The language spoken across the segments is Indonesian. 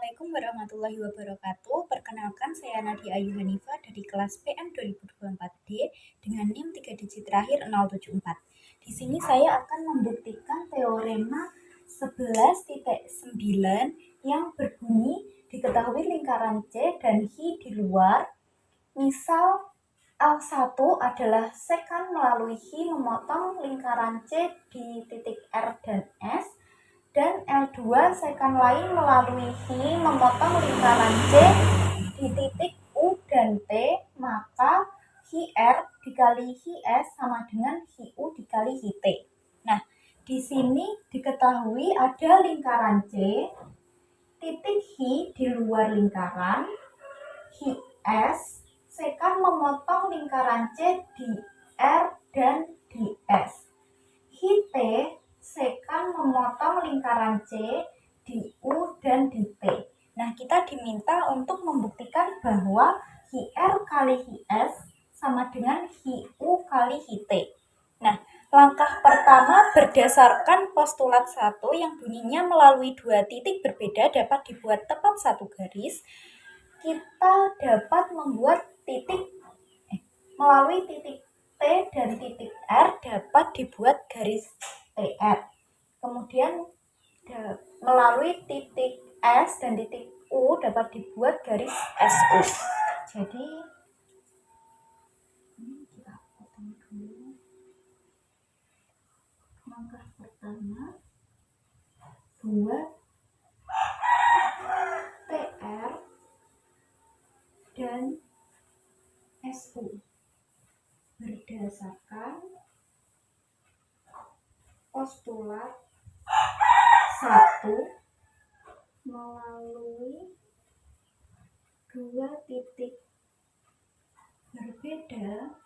Assalamualaikum warahmatullahi wabarakatuh. Perkenalkan, saya Nadia Ayu Hanifa dari kelas PM 2024D dengan NIM 3 digit terakhir 074. Di sini saya akan membuktikan teorema 11.9 yang berbunyi diketahui lingkaran C dan H di luar. Misal L1 adalah sekan melalui H memotong lingkaran C di titik R dan S, dan L2 sekan lain melalui H memotong lingkaran C di titik U dan T, maka HR dikali HS sama dengan HU dikali HT. Nah, di sini diketahui ada lingkaran C, titik H di luar lingkaran, HS sekan memotong lingkaran C di R dan di S. HT sekan memotong lingkaran C di U dan di T. Nah, kita diminta untuk membuktikan bahwa HR kali HS sama dengan HU kali HT. Nah, langkah pertama berdasarkan postulat 1 yang bunyinya melalui dua titik berbeda dapat dibuat tepat satu garis. Kita dapat membuat melalui titik T dan titik R dapat dibuat garis TR. Kemudian melalui titik S dan titik U dapat dibuat garis SU. Jadi ini kita potong dulu. Langkah pertama, buat TR dan SU berdasarkan postulat 1 melalui dua titik berbeda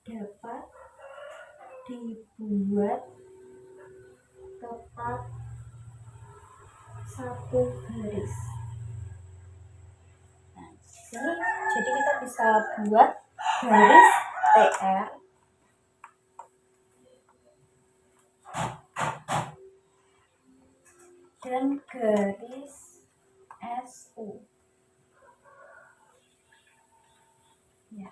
dapat dibuat tepat satu garis. Nah, jadi kita bisa buat garis TR dan garis SU. Ya.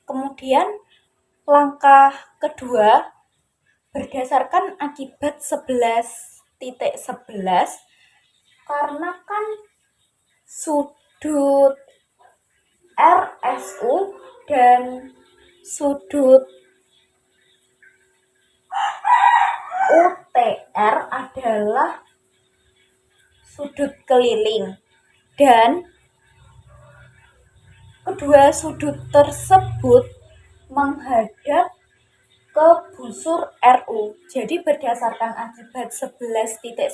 Kemudian langkah kedua, berdasarkan akibat 11.11, karena kan sudut RSU dan sudut UTR adalah sudut keliling, dan kedua sudut tersebut menghadap ke busur RU. Jadi berdasarkan akibat 11.11,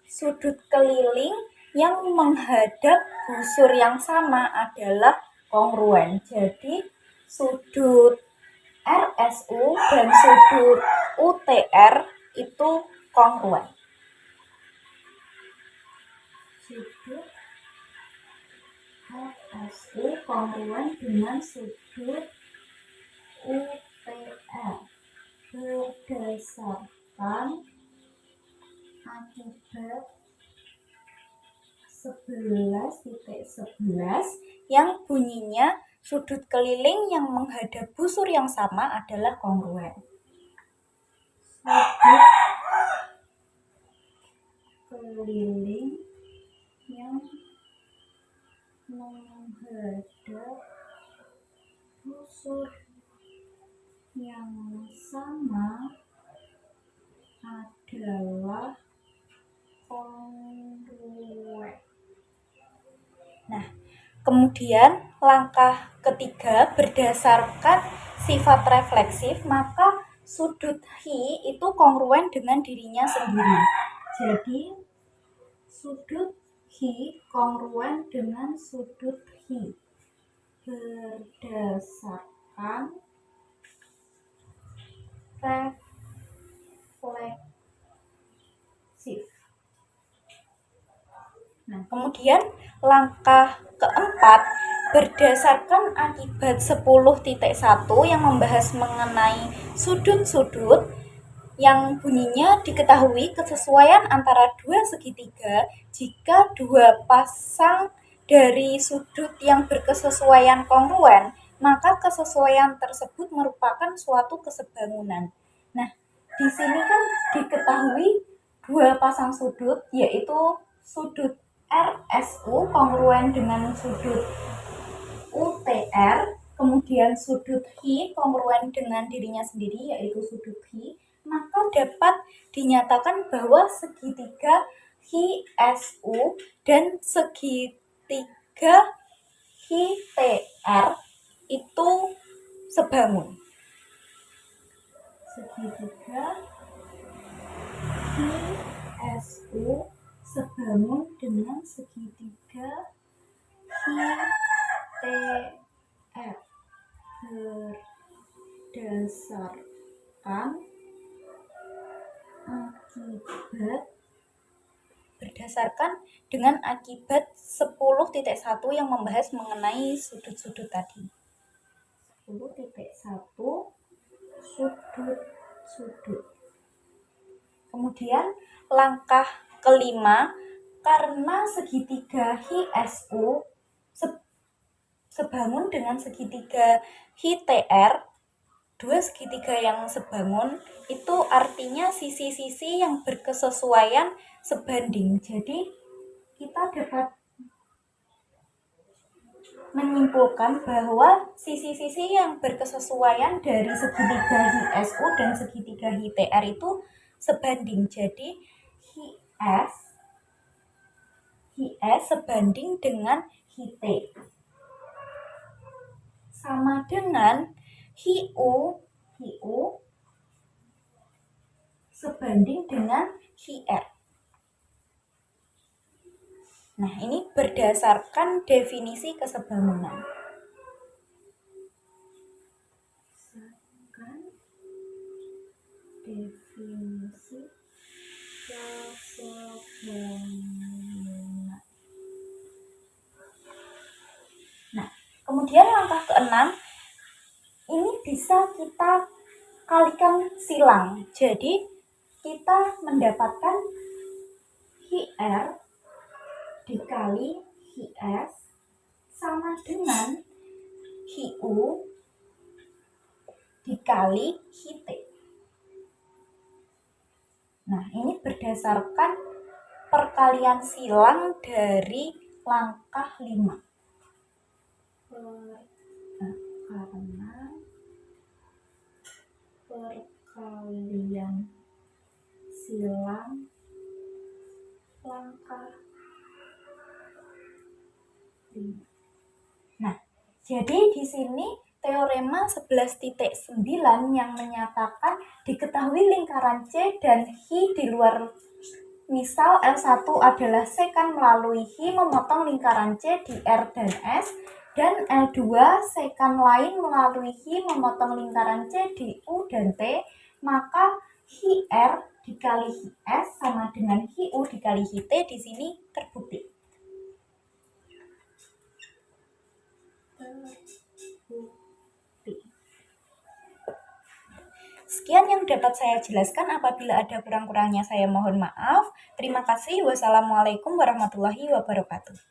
sudut keliling yang menghadap busur yang sama adalah kongruen. Jadi sudut RSU dan sudut UTR itu kongruen. Sudut RSU kongruen dengan sudut UTR berdasarkan akibat 11.11 yang bunyinya sudut keliling yang menghadap busur yang sama adalah kongruen. Sudut keliling yang menghadap busur yang sama adalah kongruen. Nah, kemudian langkah ketiga, berdasarkan sifat refleksif, maka sudut H itu kongruen dengan dirinya sendiri. Jadi sudut H kongruen dengan sudut H berdasarkan refleksif. Nah, kemudian langkah keempat, berdasarkan akibat 10.1 yang membahas mengenai sudut-sudut yang bunyinya diketahui kesesuaian antara dua segitiga jika dua pasang dari sudut yang berkesesuaian kongruen, maka kesesuaian tersebut merupakan suatu kesebangunan. Nah, di sini kan diketahui dua pasang sudut, yaitu sudut RSU kongruen dengan sudut UTR, kemudian sudut Hi kongruen dengan dirinya sendiri, yaitu sudut Hi, maka dapat dinyatakan bahwa segitiga HSU dan segitiga HTR itu sebangun. Segitiga HSU sebangun dengan segitiga HTR berdasarkan dengan akibat 10.1 yang membahas mengenai sudut-sudut tadi. 10.1 sudut-sudut. Kemudian langkah kelima, karena segitiga HSU sebangun dengan segitiga HTR, dua segitiga yang sebangun, itu artinya sisi-sisi yang berkesesuaian sebanding. Jadi kita dapat menyimpulkan bahwa sisi-sisi yang berkesesuaian dari segitiga HSU dan segitiga HTR itu sebanding. Jadi HS sebanding dengan HT. Sama dengan HU sebanding dengan HR. Nah, ini berdasarkan definisi kesebangunan. Definisi kesebangunan. Nah, kemudian langkah keenam, ini bisa kita kalikan silang. Jadi, kita mendapatkan HR dikali HS sama dengan HU dikali HT. Nah, ini berdasarkan perkalian silang dari langkah 5. Karena perkalian silang langkah 5. Nah, jadi di sini teorema 11.9 yang menyatakan diketahui lingkaran C dan Hi di luar misal L1 adalah sekan melalui Hi memotong lingkaran C di R dan S, dan L2 sekan lain melalui Hi memotong lingkaran C di U dan T, maka Hi R dikali Hi S sama dengan Hi U dikali Hi T di sini terbukti. Sekian yang dapat saya jelaskan. Apabila ada kurang-kurangnya saya mohon maaf. Terima kasih. Wassalamualaikum warahmatullahi wabarakatuh.